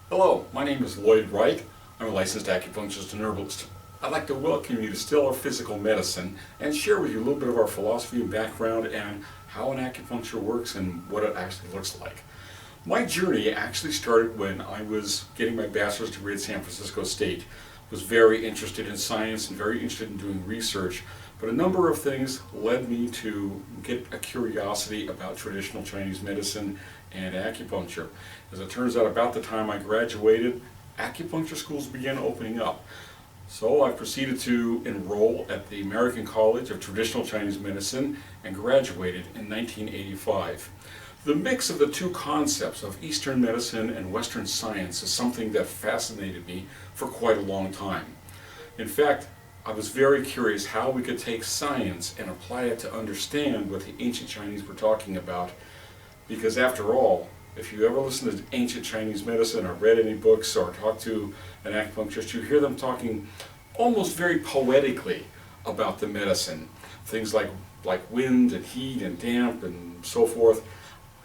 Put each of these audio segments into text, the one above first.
Hello, my name is Lloyd Wright. I'm a licensed acupuncturist and herbalist. I'd like to welcome you to Stellar Physical Medicine and share with you a little bit of our philosophy and background and how an acupuncture works and what it actually looks like. My journey actually started when I was getting my bachelor's degree at San Francisco State. I was very interested in science and very interested in doing research, but a number of things led me to get a curiosity about traditional Chinese medicine and acupuncture. As it turns out, about the time I graduated, acupuncture schools began opening up. So I proceeded to enroll at the American College of Traditional Chinese Medicine and graduated in 1985. The mix of the two concepts of Eastern medicine and Western science is something that fascinated me for quite a long time. In fact, I was very curious how we could take science and apply it to understand what the ancient Chinese were talking about, because after all, if you ever listen to ancient Chinese medicine or read any books or talk to an acupuncturist, you hear them talking almost very poetically about the medicine. Things like wind and heat and damp and so forth.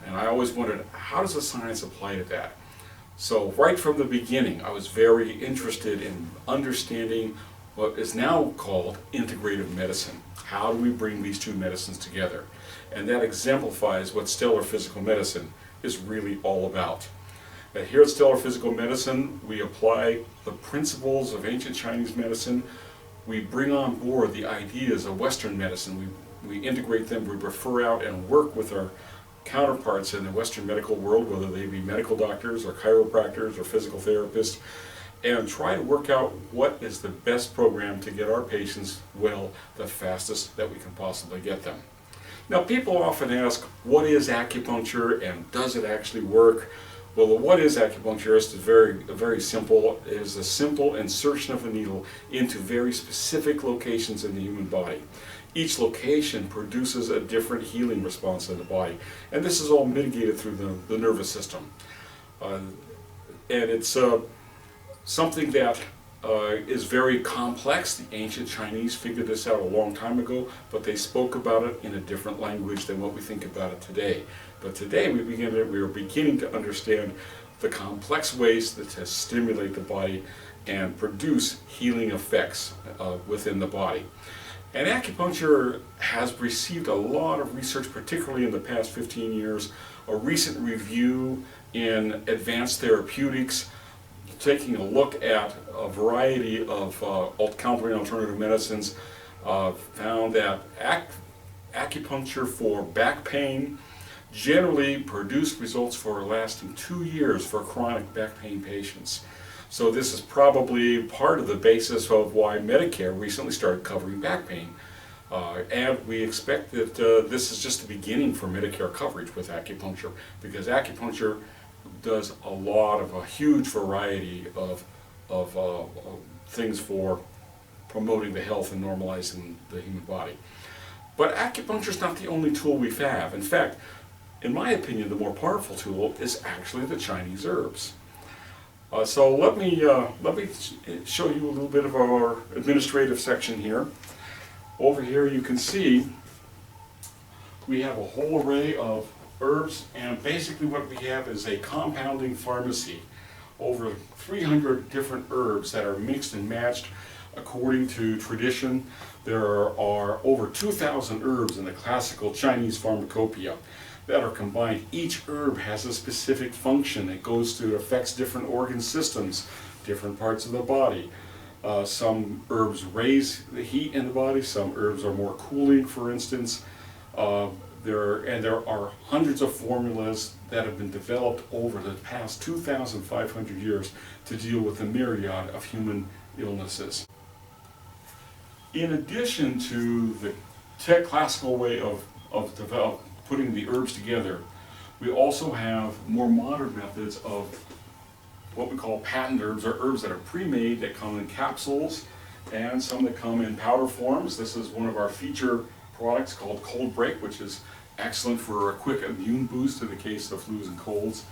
And I always wondered, how does the science apply to that? So right from the beginning, I was very interested in understanding what is now called integrative medicine. How do we bring these two medicines together? And that exemplifies what Stellar Physical Medicine is really all about. Here at Stellar Physical Medicine, we apply the principles of ancient Chinese medicine. We bring on board the ideas of Western medicine. We integrate them, we refer out and work with our counterparts in the Western medical world, whether they be medical doctors or chiropractors or physical therapists, and try to work out what is the best program to get our patients well the fastest that we can possibly get them. Now, people often ask, what is acupuncture and does it actually work? Well, the what is acupuncturist is very simple. It is a simple insertion of the needle into very specific locations in the human body. Each location produces a different healing response in the body, and this is all mitigated through the nervous system. And it's something that is very complex. The ancient Chinese figured this out a long time ago, but they spoke about it in a different language than what we think about it today. But today we are beginning to understand the complex ways to stimulate the body and produce healing effects within the body. And acupuncture has received a lot of research, particularly in the past 15 years. A recent review in Advanced Therapeutics, taking a look at a variety of countering alternative medicines, found that acupuncture for back pain generally produced results for lasting 2 years for chronic back pain patients. So this is probably part of the basis of why Medicare recently started covering back pain. And we expect that this is just the beginning for Medicare coverage with acupuncture, because acupuncture does a huge variety of things for promoting the health and normalizing the human body. But acupuncture is not the only tool we have. In fact, in my opinion, the more powerful tool is actually the Chinese herbs. So let me show you a little bit of our administrative section here. Over here you can see we have a whole array of herbs, and basically what we have is a compounding pharmacy. Over 300 different herbs that are mixed and matched according to tradition. There are over 2,000 herbs in the classical Chinese pharmacopoeia that are combined. Each herb has a specific function. It affects different organ systems, different parts of the body. Some herbs raise the heat in the body, some herbs are more cooling, for instance. There are hundreds of formulas that have been developed over the past 2,500 years to deal with a myriad of human illnesses. In addition to the classical way of putting the herbs together, we also have more modern methods of what we call patent herbs, or herbs that are pre-made, that come in capsules, and some that come in powder forms. This is one of our feature products called Cold Break, which is excellent for a quick immune boost in the case of flus and colds.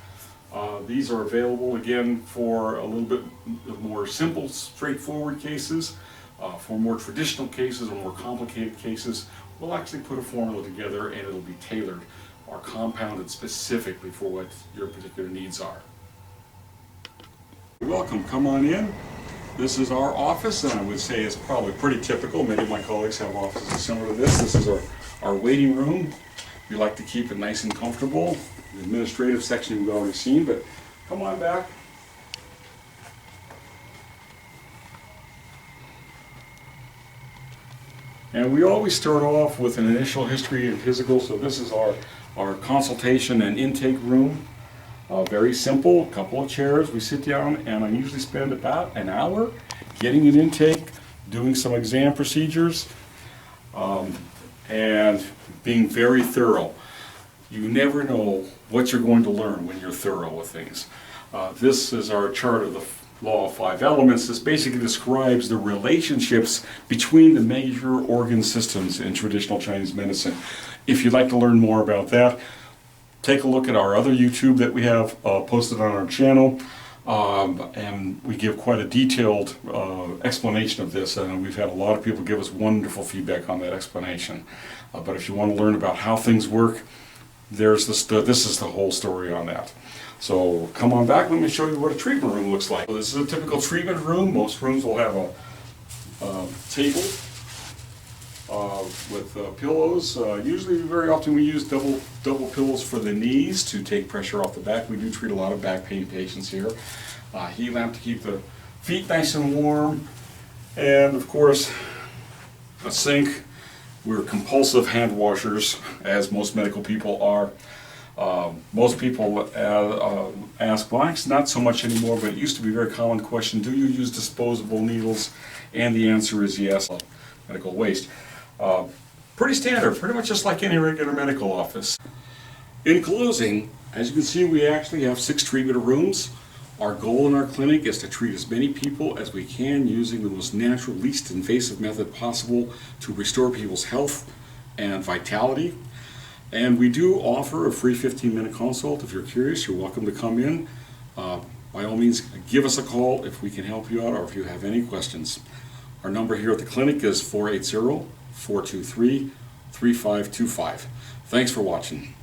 These are available again for a little bit more simple, straightforward cases. For more traditional cases or more complicated cases, we'll actually put a formula together and it'll be tailored or compounded specifically for what your particular needs are. welcome. Come on in. This is our office, and I would say it's probably pretty typical. Many of my colleagues have offices similar to this. This is our waiting room. We like to keep it nice and comfortable. The administrative section you've already seen, but come on back. And we always start off with an initial history and physical, so this is our consultation and intake room. Very simple, a couple of chairs, we sit down, and I usually spend about an hour getting an intake, doing some exam procedures, and being very thorough. You never know what you're going to learn when you're thorough with things. This is our chart of the Law of 5 Elements. This basically describes the relationships between the major organ systems in traditional Chinese medicine. If you'd like to learn more about that, take a look at our other YouTube that we have posted on our channel, and we give quite a detailed explanation of this, and we've had a lot of people give us wonderful feedback on that explanation. But if you want to learn about how things work, this is the whole story on that. So come on back, let me show you what a treatment room looks like. So this is a typical treatment room. Most rooms will have a table with pillows. Usually, very often we use double pillows for the knees to take pressure off the back. We do treat a lot of back pain patients here. Heat lamp to keep the feet nice and warm. And of course, a sink. We're compulsive hand washers, as most medical people are. Most people ask, well, it's not so much anymore, but it used to be a very common question, do you use disposable needles? And the answer is yes. Medical waste. Pretty standard, pretty much just like any regular medical office. In closing, as you can see, we actually have 6 treatment rooms. Our goal in our clinic is to treat as many people as we can using the most natural, least invasive method possible to restore people's health and vitality. And we do offer a free 15-minute consult. If you're curious, you're welcome to come in. By all means, give us a call if we can help you out or if you have any questions. Our number here at the clinic is 480-423-3525. Thanks for watching.